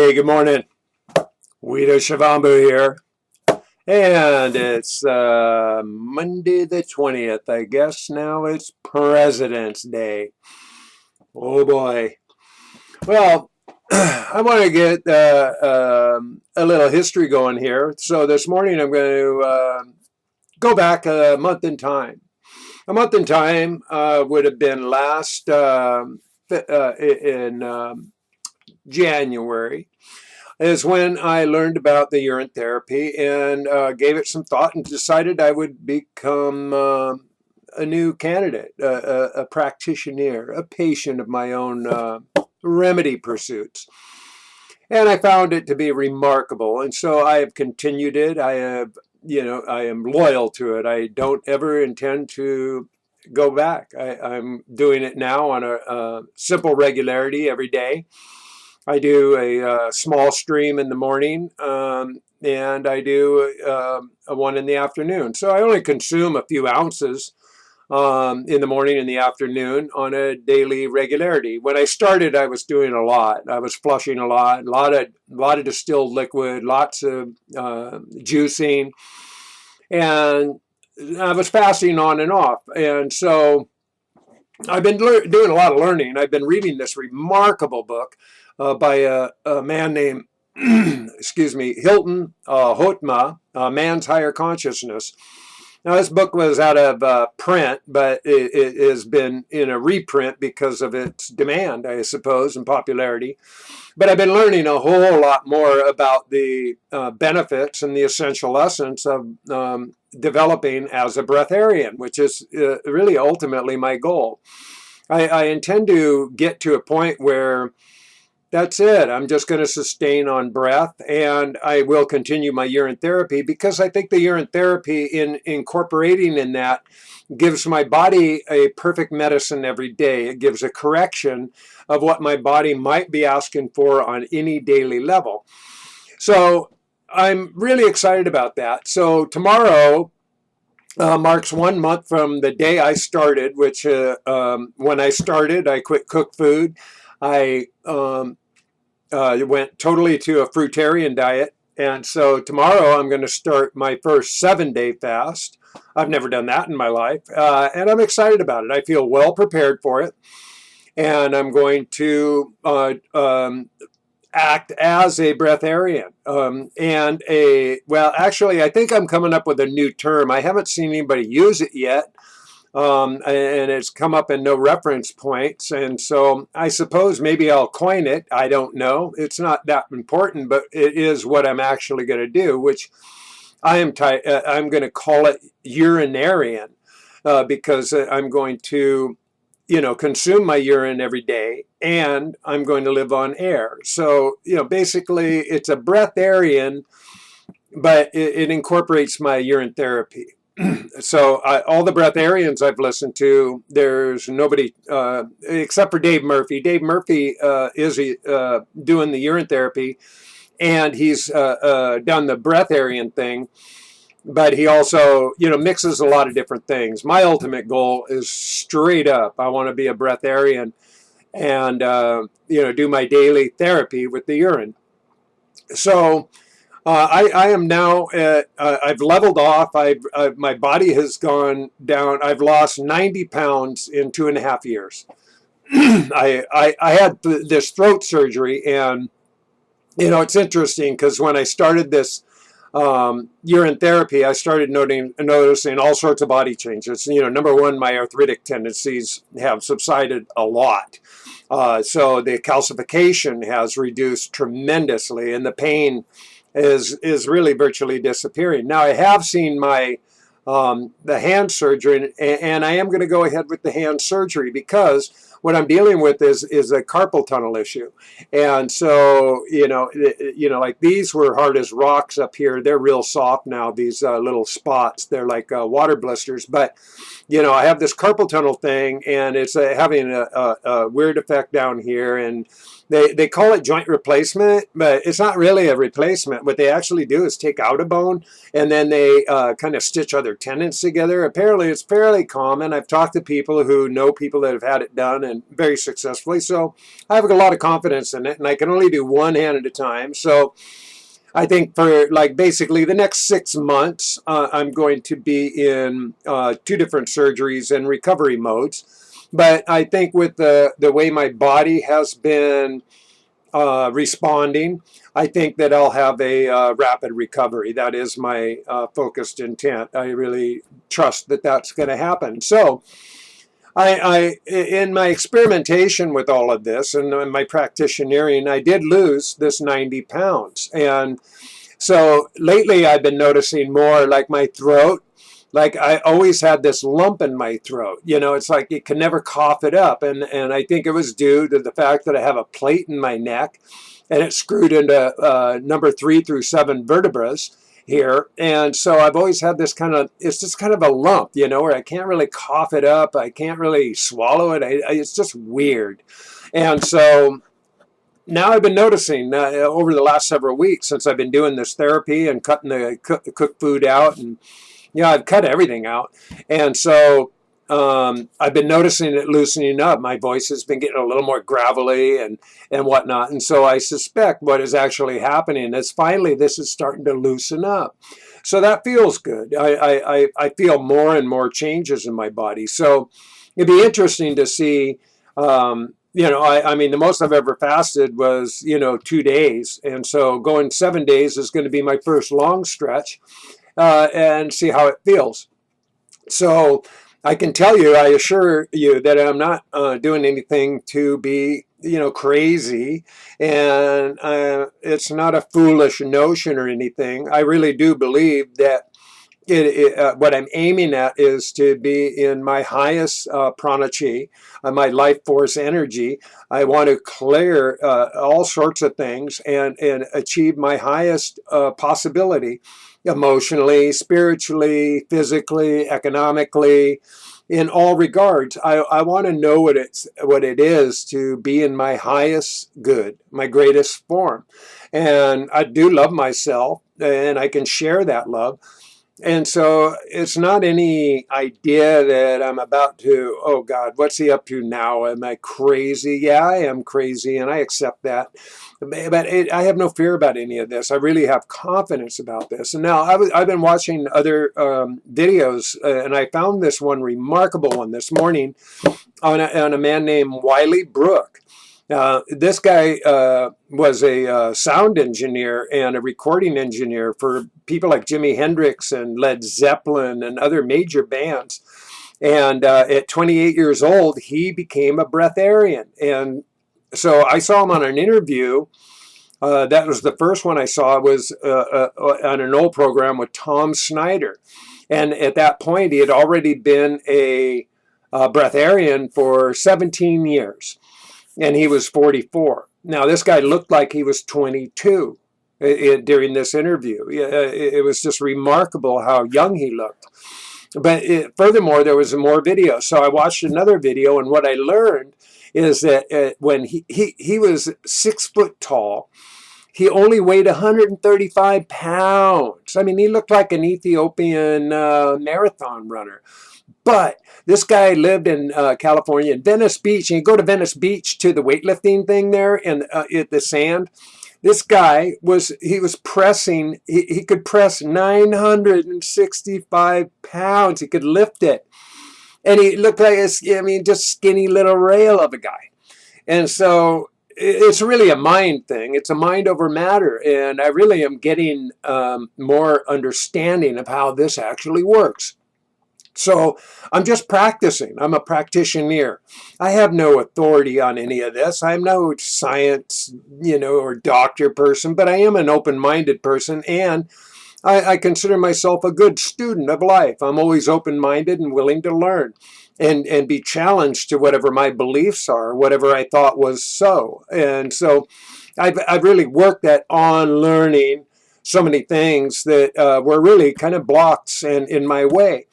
Hey, good morning. Weedu Shivambu here. And it's Monday the 20th. I guess now it's President's Day. Oh boy. Well, I want to get a little history going here. So this morning I'm going to go back a month in time. A month in time would have been last in January. Is when I learned about the urine therapy and gave it some thought and decided I would become a new candidate, a practitioner, a patient of my own remedy pursuits. And I found it to be remarkable. And so I have continued it. I am loyal to it. I don't ever intend to go back. I'm doing it now on a simple regularity every day. I do a small stream in the morning, and I do a one in the afternoon. So I only consume a few ounces in the morning and the afternoon on a daily regularity. When I started, I was doing a lot. I was flushing a lot of distilled liquid, lots of juicing, and I was fasting on and off. And so I've been doing a lot of learning. I've been reading this remarkable book by a man named, excuse me, Hilton Hotma, Man's Higher Consciousness. Now, this book was out of print, but it has been in a reprint because of its demand, I suppose, and popularity. But I've been learning a whole lot more about the benefits and the essential essence of developing as a breatharian, which is really ultimately my goal. I intend to get to a point where that's it. I'm just going to sustain on breath, and I will continue my urine therapy because I think the urine therapy, in incorporating in that, gives my body a perfect medicine every day. It gives a correction of what my body might be asking for on any daily level. So I'm really excited about that. So tomorrow marks 1 month from the day I started, which when I started, I quit cooked food. I went totally to a fruitarian diet. And so tomorrow I'm going to start my first 7-day fast. I've never done that in my life. And I'm excited about it. I feel well prepared for it. And I'm going to act as a breatharian well, actually, I think I'm coming up with a new term. I haven't seen anybody use it yet. And it's come up in no reference points. And so I suppose maybe I'll coin it. I don't know. It's not that important, but it is what I'm actually going to do, which I'm going to call it urinarian because I'm going to, consume my urine every day, and I'm going to live on air. So, basically it's a breatharian, but it incorporates my urine therapy. So all the breatharians I've listened to, there's nobody except for Dave Murphy. Dave Murphy is doing the urine therapy, and he's done the breatharian thing. But he also, mixes a lot of different things. My ultimate goal is straight up. I want to be a breatharian and, do my daily therapy with the urine. So I am now, I've leveled off. My body has gone down. I've lost 90 pounds in 2.5 years. I had this throat surgery, and, it's interesting because when I started this urine therapy, I started noticing all sorts of body changes. Number one, my arthritic tendencies have subsided a lot. So the calcification has reduced tremendously, and the pain is really virtually disappearing. Now, I have seen my the hand surgery, and I am going to go ahead with the hand surgery because what I'm dealing with is a carpal tunnel issue. And so, like these were hard as rocks up here. They're real soft now, these little spots. They're like water blisters. But, I have this carpal tunnel thing, and it's having a weird effect down here. And They call it joint replacement, but it's not really a replacement. What they actually do is take out a bone and then they kind of stitch other tendons together. Apparently, it's fairly common. I've talked to people who know people that have had it done and very successfully. So I have a lot of confidence in it, and I can only do one hand at a time. So I think for like basically the next 6 months, I'm going to be in 2 different surgeries and recovery modes. But I think with the way my body has been responding, I think that I'll have a rapid recovery. That is my focused intent. I really trust that that's going to happen. So in my experimentation with all of this and my practitionering, I did lose this 90 pounds. And so lately I've been noticing more like my throat. Like I always had this lump in my throat. You know, it's like you can never cough it up. And I think it was due to the fact that I have a plate in my neck and it's screwed into number 3 through 7 vertebrae here. And so I've always had this kind of, it's just kind of a lump, you know, where I can't really cough it up. I can't really swallow it. It's just weird. And so now I've been noticing over the last several weeks since I've been doing this therapy and cutting the cooked food out, and I've cut everything out. And so I've been noticing it loosening up. My voice has been getting a little more gravelly and whatnot. And so I suspect what is actually happening is finally this is starting to loosen up. So that feels good. I feel more and more changes in my body. So it'd be interesting to see. I mean, the most I've ever fasted was, 2 days. And so going 7 days is going to be my first long stretch and see how it feels. So I can tell you, I assure you that I'm not doing anything to be, crazy. And it's not a foolish notion or anything. I really do believe that what I'm aiming at is to be in my highest prana chi, my life force energy. I want to clear all sorts of things and achieve my highest possibility, emotionally, spiritually, physically, economically, in all regards. I want to know what it is to be in my highest good, my greatest form. And I do love myself, and I can share that love. And so it's not any idea that I'm about to, oh God, what's he up to now? Am I crazy? Yeah, I am crazy, and I accept that. But I have no fear about any of this. I really have confidence about this. And now I've been watching other videos, and I found this one remarkable one this morning on a man named Wiley Brook. This guy was a sound engineer and a recording engineer for people like Jimi Hendrix and Led Zeppelin and other major bands. And at 28 years old, he became a breatharian. And so I saw him on an interview. That was the first one I saw, was on an old program with Tom Snyder. And at that point, he had already been a breatharian for 17 years. And he was 44. Now, this guy looked like he was 22 during this interview. It was just remarkable how young he looked. But furthermore, there was more video. So I watched another video, and what I learned is that when he was 6 foot tall, he only weighed 135 pounds. I mean, he looked like an Ethiopian marathon runner. But this guy lived in California, in Venice Beach, and you go to Venice Beach to the weightlifting thing there and at the sand. This guy was pressing, he could press 965 pounds. He could lift it. And he looked like, just skinny little rail of a guy. And so it's really a mind thing. It's a mind over matter. And I really am getting more understanding of how this actually works. So I'm just practicing. I'm a practitioner. I have no authority on any of this. I'm no science, or doctor person, but I am an open-minded person, and I consider myself a good student of life. I'm always open-minded and willing to learn and be challenged to whatever my beliefs are, whatever I thought was so. And so I've really worked on learning so many things that were really kind of blocks and in my way.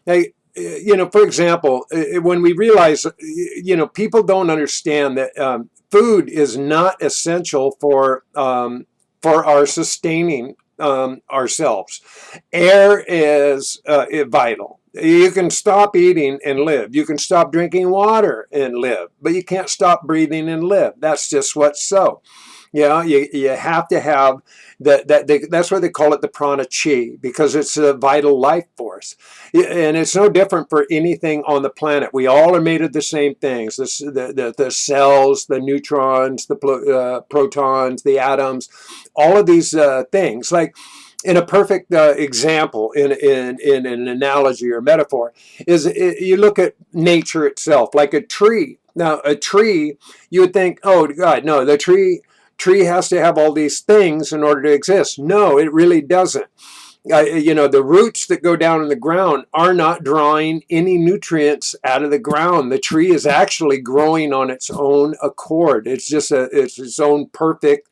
For example, when we realize, people don't understand that food is not essential for our sustaining ourselves. Air is vital. You can stop eating and live. You can stop drinking water and live, but you can't stop breathing and live. That's just what's so. You have to have that's why they call it the prana chi, because it's a vital life force. And it's no different for anything on the planet. We all are made of the same things. The cells, the neutrons, the protons, the atoms, all of these things. Like in a perfect example, in an analogy or metaphor, is you look at nature itself, like a tree. Now, a tree, you would think, oh God, no, the tree has to have all these things in order to exist. No, it really doesn't. The roots that go down in the ground are not drawing any nutrients out of the ground. The tree is actually growing on its own accord. It's just it's its own perfect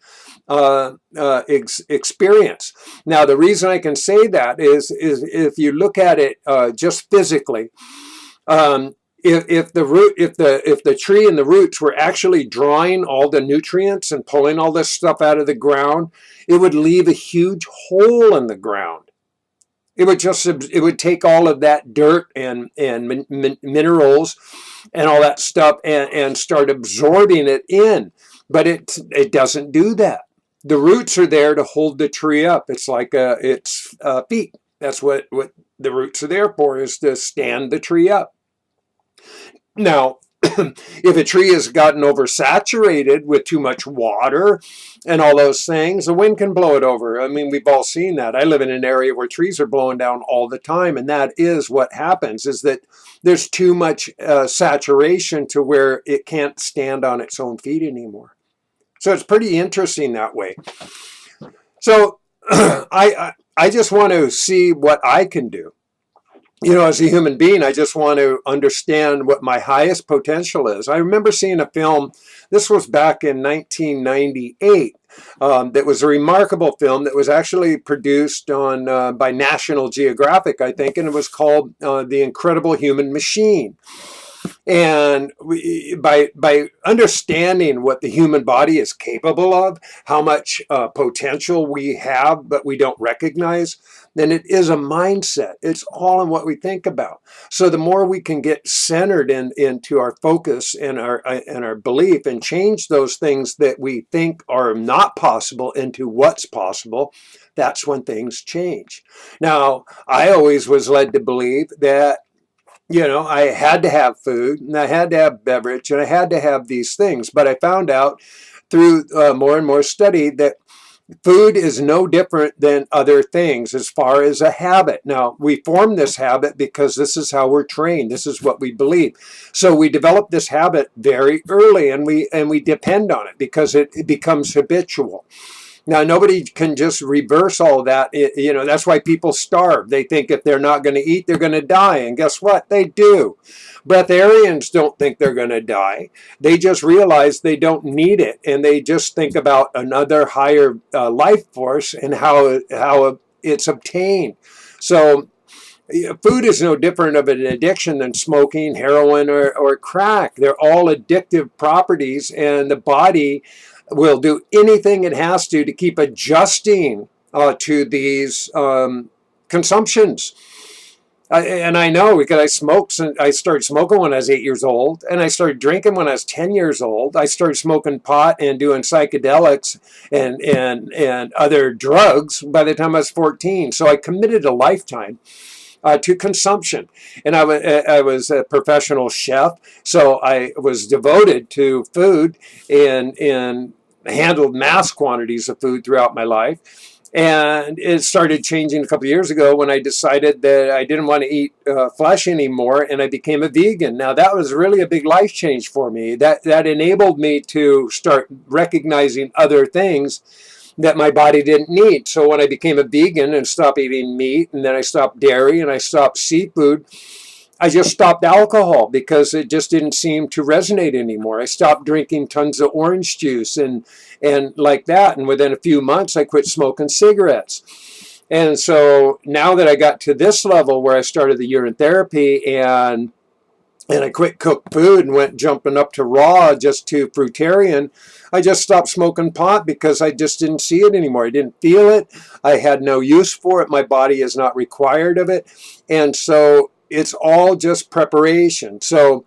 experience. Now, the reason I can say that is if you look at it just physically. If the tree and the roots were actually drawing all the nutrients and pulling all this stuff out of the ground, it would leave a huge hole in the ground. It would take all of that dirt and minerals and all that stuff and start absorbing it in. But it doesn't do that. The roots are there to hold the tree up. It's like its feet. That's what the roots are there for, is to stand the tree up. Now, if a tree has gotten oversaturated with too much water and all those things, the wind can blow it over. I mean, we've all seen that. I live in an area where trees are blowing down all the time, and that is what happens, is that there's too much saturation to where it can't stand on its own feet anymore. So it's pretty interesting that way. So I just want to see what I can do. As a human being, I just want to understand what my highest potential is. I remember seeing a film, this was back in 1998, that was a remarkable film that was actually produced by National Geographic, I think, and it was called The Incredible Human Machine. And by understanding what the human body is capable of, how much potential we have but we don't recognize, then it is a mindset. It's all in what we think about. So the more we can get centered into our focus and our belief, and change those things that we think are not possible into what's possible, that's when things change. Now, I always was led to believe that I had to have food, and I had to have beverage, and I had to have these things. But I found out through more and more study that food is no different than other things as far as a habit. Now, we form this habit because this is how we're trained. This is what we believe. So we develop this habit very early, and we depend on it because it becomes habitual. Now, nobody can just reverse all that. That's why people starve. They think if they're not going to eat, they're going to die. And guess what? They do. Breatharians don't think they're going to die. They just realize they don't need it. And they just think about another higher life force and how it's obtained. So food is no different of an addiction than smoking, heroin, or crack. They're all addictive properties, and the body will do anything it has to keep adjusting to these consumptions. And I know because I started smoking when I was 8 years old, and I started drinking when I was 10 years old. I started smoking pot and doing psychedelics and other drugs by the time I was 14. So I committed a lifetime to consumption. And I was a professional chef, so I was devoted to food and handled mass quantities of food throughout my life. And it started changing a couple of years ago when I decided that I didn't want to eat flesh anymore, and I became a vegan. Now, that was really a big life change for me. That enabled me to start recognizing other things that my body didn't need. So when I became a vegan and stopped eating meat, and then I stopped dairy and I stopped seafood, I just stopped alcohol because it just didn't seem to resonate anymore. I stopped drinking tons of orange juice and like that. And within a few months, I quit smoking cigarettes. And so now that I got to this level where I started the urine therapy and and I quit cooked food and went jumping up to raw, just to fruitarian. I just stopped smoking pot because I just didn't see it anymore. I didn't feel it. I had no use for it. My body is not required of it. And so it's all just preparation. So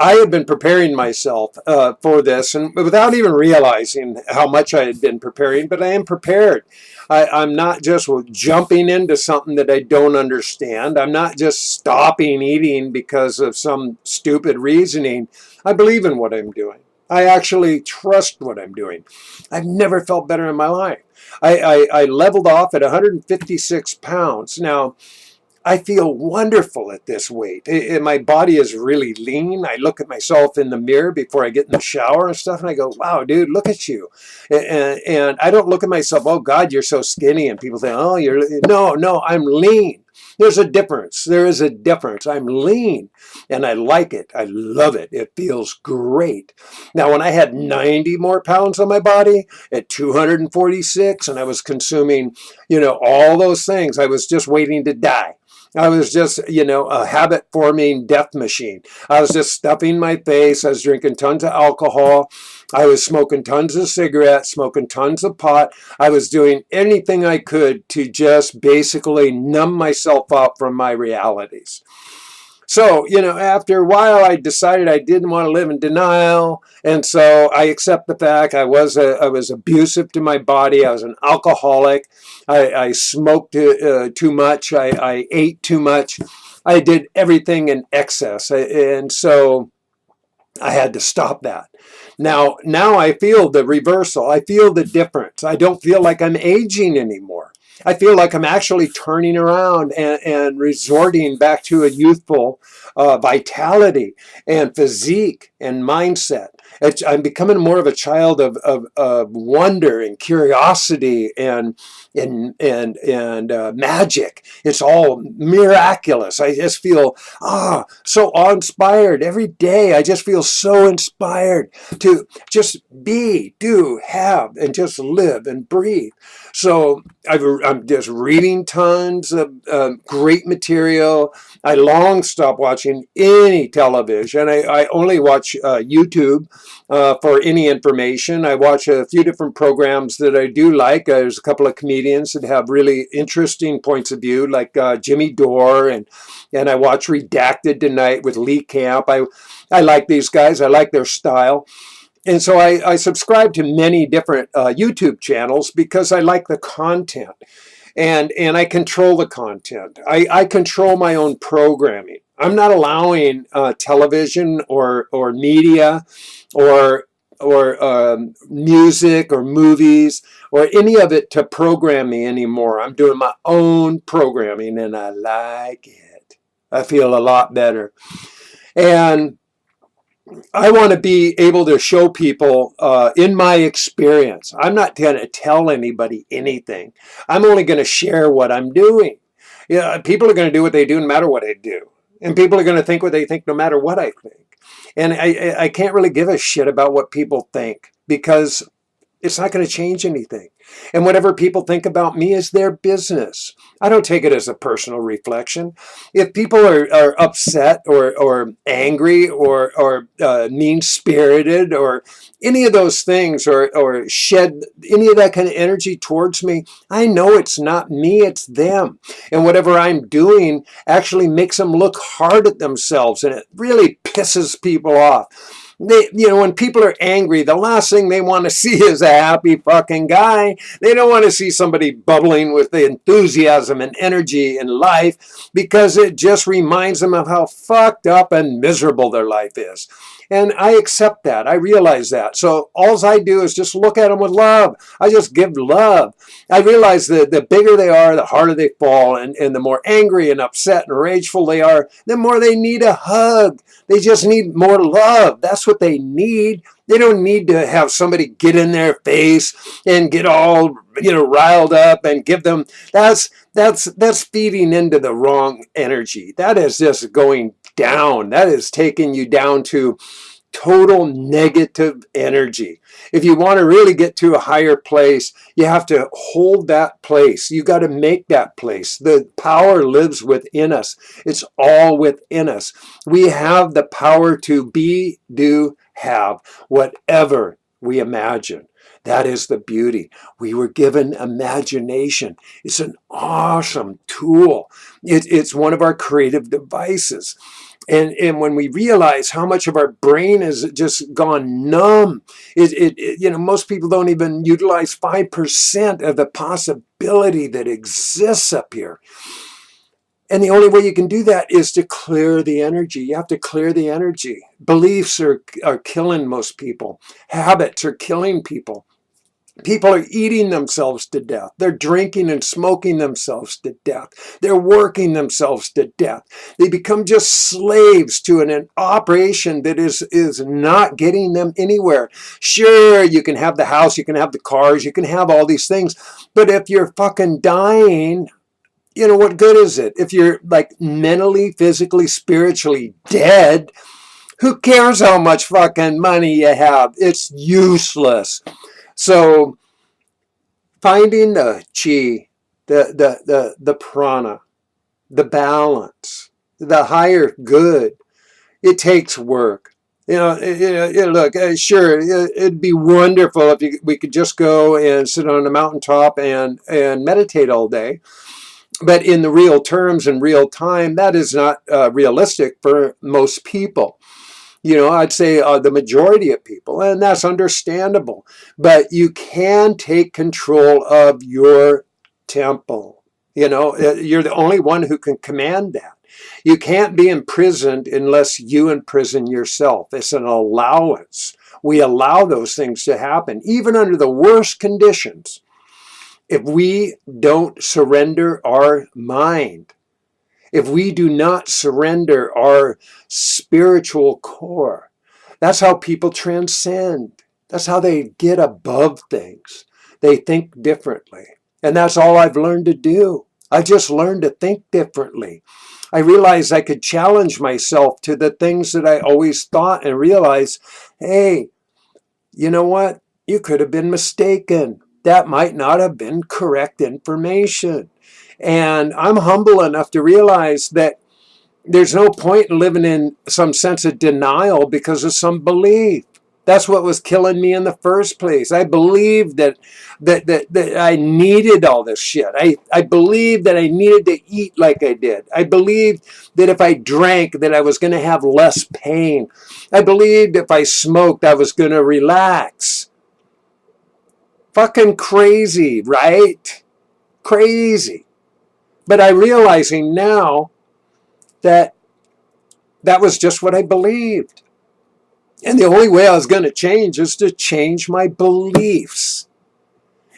I had been preparing myself for this, and without even realizing how much I had been preparing, but I am prepared. I'm not just jumping into something that I don't understand. I'm not just stopping eating because of some stupid reasoning. I believe in what I'm doing. I actually trust what I'm doing. I've never felt better in my life. I leveled off at 156 pounds. Now, I feel wonderful at this weight. My body is really lean. I look at myself in the mirror before I get in the shower and stuff, and I go, wow, dude, look at you. And I don't look at myself, oh, God, you're so skinny. And people say, oh, no, I'm lean. There's a difference. There is a difference. I'm lean, and I like it. I love it. It feels great. Now, when I had 90 more pounds on my body at 246, and I was consuming, all those things, I was just waiting to die. I was just, a habit forming death machine. I was just stuffing my face. I was drinking tons of alcohol. I was smoking tons of cigarettes, smoking tons of pot. I was doing anything I could to just basically numb myself up from my realities. So, after a while, I decided I didn't want to live in denial. And so I accept the fact I was abusive to my body. I was an alcoholic. I smoked too much. I ate too much. I did everything in excess. And so I had to stop that. Now I feel the reversal. I feel the difference. I don't feel like I'm aging anymore. I feel like I'm actually turning around and resorting back to a youthful vitality and physique and mindset. I'm becoming more of a child of wonder and curiosity and magic. It's all miraculous. I just feel so awe-inspired every day. I just feel so inspired to just be, do, have, and just live and breathe. So I'm just reading tons of great material. I long stopped watching any television. I only watch YouTube for any information. I watch a few different programs that I do like. There's a couple of comedians that have really interesting points of view, like Jimmy Dore, and I watch Redacted tonight with Lee Camp. I like these guys. I like their style. And so I subscribe to many different YouTube channels because I like the content. And I control the content. I control my own programming. I'm not allowing television or media or music or movies or any of it to program me anymore. I'm doing my own programming, and I like it. I feel a lot better. And I want to be able to show people in my experience. I'm not going to tell anybody anything. I'm only going to share what I'm doing. People are going to do what they do no matter what I do. And people are going to think what they think no matter what I think. And I can't really give a shit about what people think because it's not going to change anything. And whatever people think about me is their business. I don't take it as a personal reflection. If people are upset or angry or mean-spirited or any of those things or shed any of that kind of energy towards me, I know it's not me, it's them. And whatever I'm doing actually makes them look hard at themselves, and it really pisses people off. When people are angry, the last thing they want to see is a happy fucking guy. They don't want to see somebody bubbling with the enthusiasm and energy in life because it just reminds them of how fucked up and miserable their life is. And I accept that. I realize that. So all I do is just look at them with love. I just give love. I realize that the bigger they are, the harder they fall. And the more angry and upset and rageful they are, the more they need a hug. They just need more love. That's what they need. They don't need to have somebody get in their face and get all, riled up and give them, that's feeding into the wrong energy. That is just going down. That is taking you down to total negative energy. If you want to really get to a higher place, you have to hold that place. You got to make that place. The power lives within us. It's all within us. We have the power to be, do, have whatever we imagine. That is the beauty. We were given imagination. It's an awesome tool. It's one of our creative devices. And when we realize how much of our brain has just gone numb, most people don't even utilize 5% of the possibility that exists up here. And the only way you can do that is to clear the energy. You have to clear the energy. Beliefs are killing most people. Habits are killing people. People are eating themselves to death. They're drinking and smoking themselves to death. They're working themselves to death. They become just slaves to an operation that is not getting them anywhere. Sure, you can have the house, you can have the cars, you can have all these things. But if you're fucking dying, what good is it? If you're like mentally, physically, spiritually dead, who cares how much fucking money you have? It's useless. So finding the chi, the prana, the balance, the higher good, it takes work. Look, sure, it'd be wonderful if we could just go and sit on a mountaintop and meditate all day. But in the real terms and real time, that is not realistic for most people. I'd say the majority of people, and that's understandable. But you can take control of your temple. You're the only one who can command that. You can't be imprisoned unless you imprison yourself. It's an allowance. We allow those things to happen, even under the worst conditions. If we don't surrender our mind, if we do not surrender our spiritual core, that's how people transcend. That's how they get above things. They think differently. And that's all I've learned to do. I just learned to think differently. I realized I could challenge myself to the things that I always thought and realize, hey, you know what? You could have been mistaken. That might not have been correct information. And I'm humble enough to realize that there's no point in living in some sense of denial because of some belief. That's what was killing me in the first place. I believed that I needed all this shit. I believed that I needed to eat like I did. I believed that if I drank that I was going to have less pain. I believed if I smoked I was going to relax. Fucking crazy, right? Crazy. But I'm realizing now that that was just what I believed. And the only way I was going to change is to change my beliefs.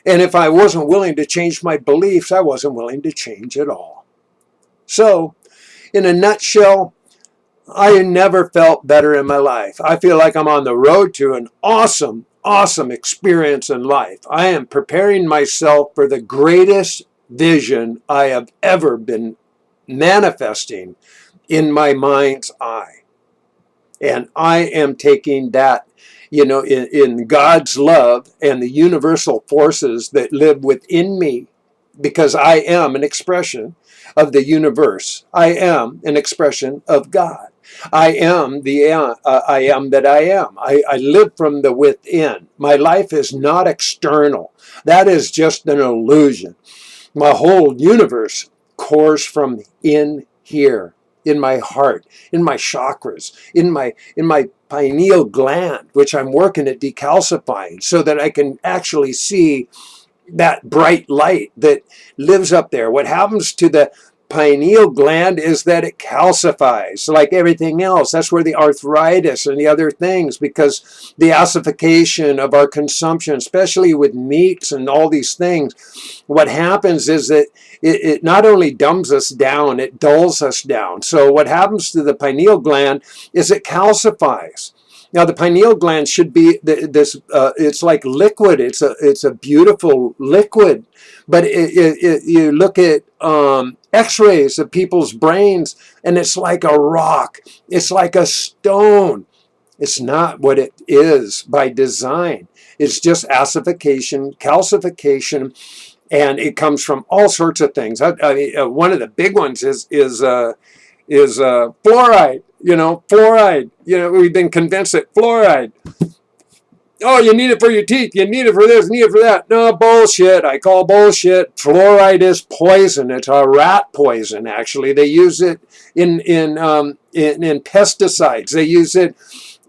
And if I wasn't willing to change my beliefs, I wasn't willing to change at all. So, in a nutshell, I never felt better in my life. I feel like I'm on the road to an awesome experience in life. I am preparing myself for the greatest vision I have ever been manifesting in my mind's eye. And I am taking that, in God's love and the universal forces that live within me, because I am an expression of the universe. I am an expression of God. I am I am that I am. I live from the within. My life is not external. That is just an illusion. My whole universe course from in here, in my heart, in my chakras, in my pineal gland, which I'm working at decalcifying so that I can actually see that bright light that lives up there. What happens to the pineal gland is that it calcifies like everything else. That's where the arthritis and the other things, because the acidification of our consumption, especially with meats and all these things, what happens is that it not only dumbs us down, it dulls us down. So what happens to the pineal gland is it calcifies. Now the pineal gland should be it's like liquid. It's a beautiful liquid, but you look at X-rays of people's brains, and it's like a rock. It's like a stone. It's not what it is by design. It's just acidification, calcification, and it comes from all sorts of things. I mean, one of the big ones is fluoride. You know, fluoride. You know, we've been convinced that fluoride. Oh, you need it for your teeth. You need it for this, need it for that. No, bullshit. I call bullshit. Fluoride is poison. It's a rat poison, actually. They use it in pesticides. They use it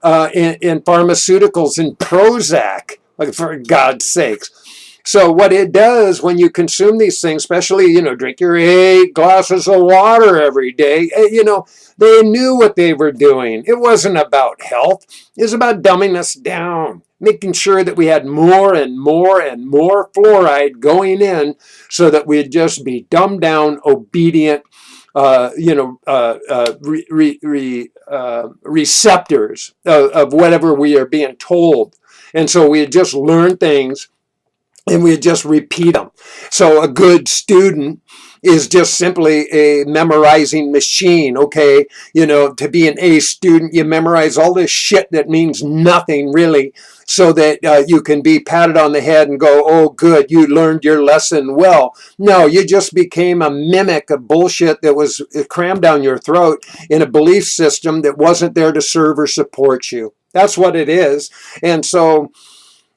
in pharmaceuticals, in Prozac, like, for God's sakes. So what it does when you consume these things, especially, you know, drink your 8 glasses of water every day, you know, they knew what they were doing. It wasn't about health. It was about dumbing us down, making sure that we had more and more and more fluoride going in so that we'd just be dumbed down, obedient, receptors of whatever we are being told. And so we just learn things and we just repeat them. So a good student is just simply a memorizing machine, okay? You know, to be an A student, you memorize all this shit that means nothing really, so that you can be patted on the head and go, oh, good, you learned your lesson well. No, you just became a mimic of bullshit that was crammed down your throat in a belief system that wasn't there to serve or support you. That's what it is. And so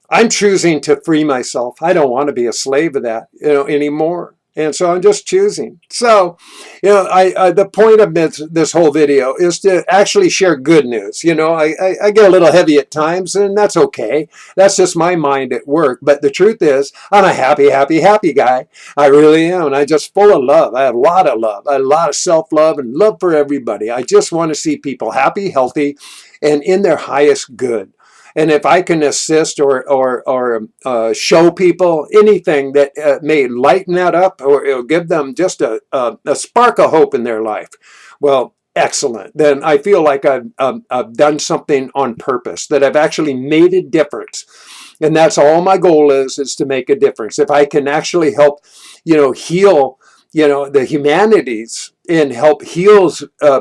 I'm choosing to free myself. I don't want to be a slave of that, you know, anymore. And so I'm just choosing. So, you know, the point of this whole video is to actually share good news. You know, I get a little heavy at times, and that's okay. That's just my mind at work. But the truth is, I'm a happy, happy, happy guy. I really am. And I'm just full of love. I have a lot of love, a lot of self-love and love for everybody. I just want to see people happy, healthy, and in their highest good. And if I can assist or show people anything that may lighten that up, or it'll give them just a spark of hope in their life, well, excellent. Then I feel like I've done something on purpose, that I've actually made a difference. And that's all my goal is to make a difference. If I can actually help, you know, heal, you know, the humanities, and help heal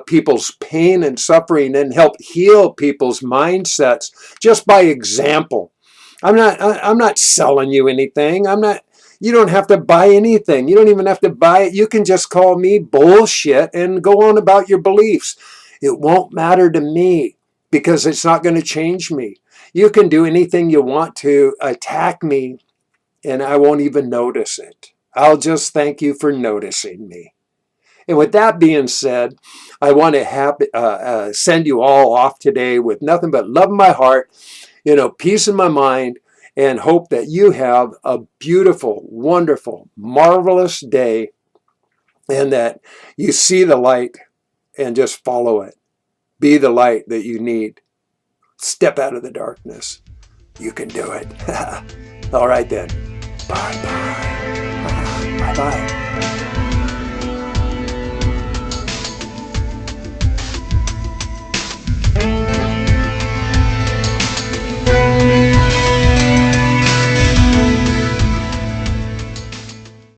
people's pain and suffering, and help heal people's mindsets just by example. I'm not selling you anything. You don't have to buy anything. You don't even have to buy it. You can just call me bullshit and go on about your beliefs. It won't matter to me, because it's not going to change me. You can do anything you want to attack me, and I won't even notice it. I'll just thank you for noticing me. And with that being said, I want to send you all off today with nothing but love in my heart, you know, peace in my mind, and hope that you have a beautiful, wonderful, marvelous day, and that you see the light and just follow it. Be the light that you need. Step out of the darkness. You can do it. All right then. Bye-bye. Bye-bye.